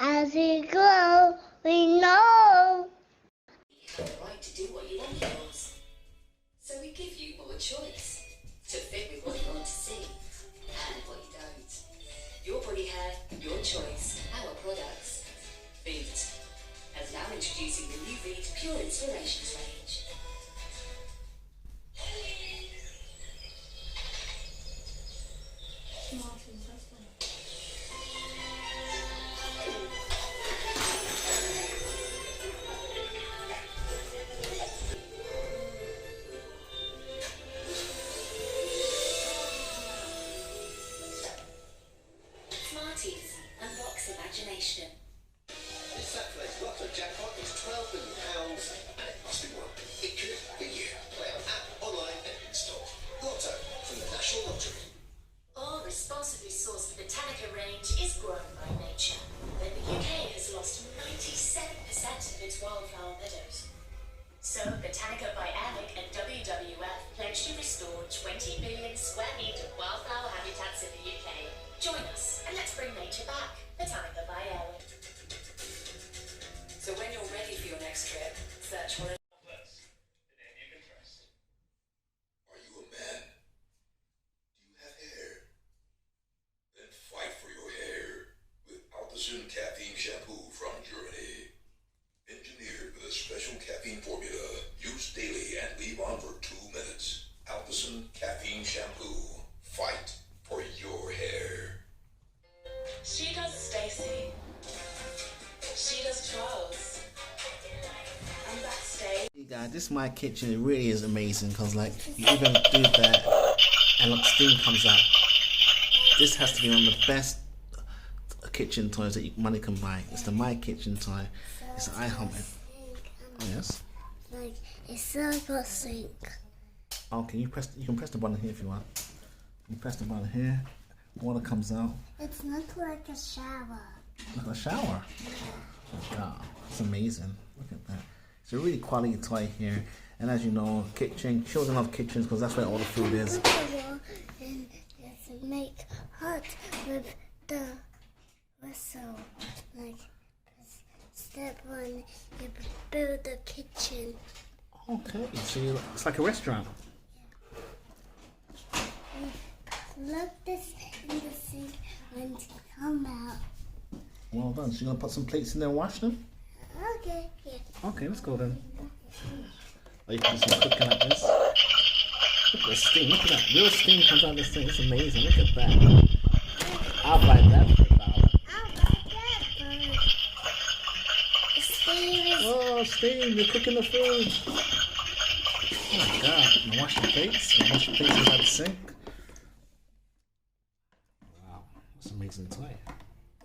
As we grow, we know. You have the right to do what you want with yours. So we give you more choice to fit with what you want to see and what you don't. Your body hair, your choice, our products. Beat. And now introducing the new Beat Pure Inspirations range. Smarties, unbox imagination. This Saturday's lotto jackpot is £12 million and it must be won. It could be you. Play on app, online and in store. Lotto from the National Lottery. All responsibly sourced Botanica range is grown by nature. Then the UK has lost 97% of its wildflower meadows. So Botanica by AMIC and WWF pledge to restore 20 million square metres of wildflower habitats in the UK. Join us and let's bring nature back. Botanica by AMIC. So when you're ready for your next trip, search for a The name you can trust. Are you a man? Do you have hair? Then fight for your hair with Alpecin Caffeine Shampoo from Germany. Engineered with a special caffeine formula. Use daily and leave on for 2 minutes. Alpecin Caffeine Shampoo. Fight for your hair. She does Stacy. She does Charles. I'm backstage. Hey guys, this is my kitchen. It really is amazing because like you even do that and look, steam comes out. This has to be one of the best kitchen toys that money can buy. It's the My Kitchen toy. It's an iHome. Oh yes. Like it's like a sink. Okay, you can press the button here if you want. You press the button here. Water comes out. It's not like a shower. Like a shower. Wow, it's amazing. Look at that. It's a really quality toy here. And as you know, kitchen, children love kitchens because that's where all the food is. And it's make hot with the whistle. Like step one, you build the kitchen. Okay, so it's like a restaurant. Look this in the sink when it come out. Well done. So you're gonna put some plates in there and wash them? Okay, yeah. Okay, let's go then. Oh, you can do some cooking like this. Look at the steam. Look at that. Real steam comes out of this thing. It's amazing. Look at that. I'll buy that for $1. I'll buy that, but steam is... Oh, steam! You're cooking the food. Oh my God! Now wash the plates. Now wash the plates inside the sink. Wow, that's an amazing toy.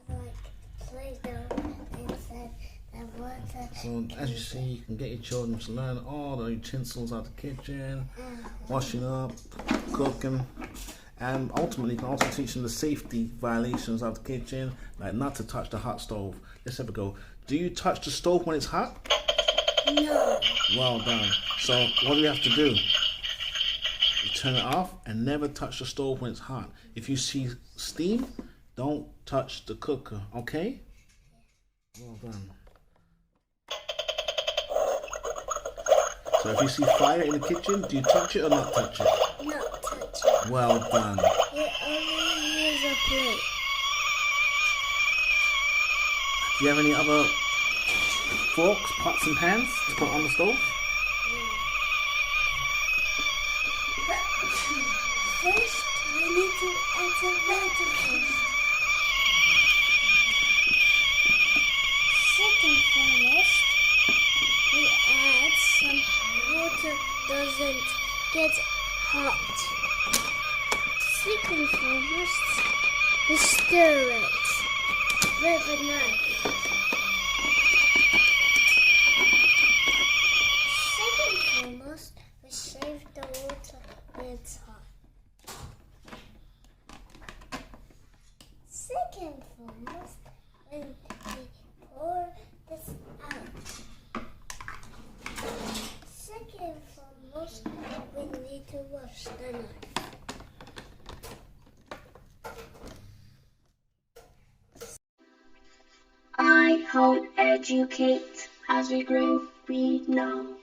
like Play-Doh inside the water. So as you see, you can get your children to learn all the utensils out of the kitchen, washing up, cooking, and ultimately you can also teach them the safety violations of the kitchen, like not to touch the hot stove. Let's have a go. Do you touch the stove when it's hot? No. Well done. So what do you have to do? You turn it off and never touch the stove when it's hot. If you see steam, don't touch the cooker, okay? Well done. So if you see fire in the kitchen, do you touch it or not touch it? Not touch it. Well done. You only use a plate. Do you have any other forks, pots and pans to put on the stove? First, we need to add some water first. Second foremost, we add some water doesn't get hot. Second foremost, we stir it with a knife. Second foremost, we save the water when it's hot. Second foremost, when we pour this out. Second foremost, we need to wash the knife. home, educate. As we grow, we know.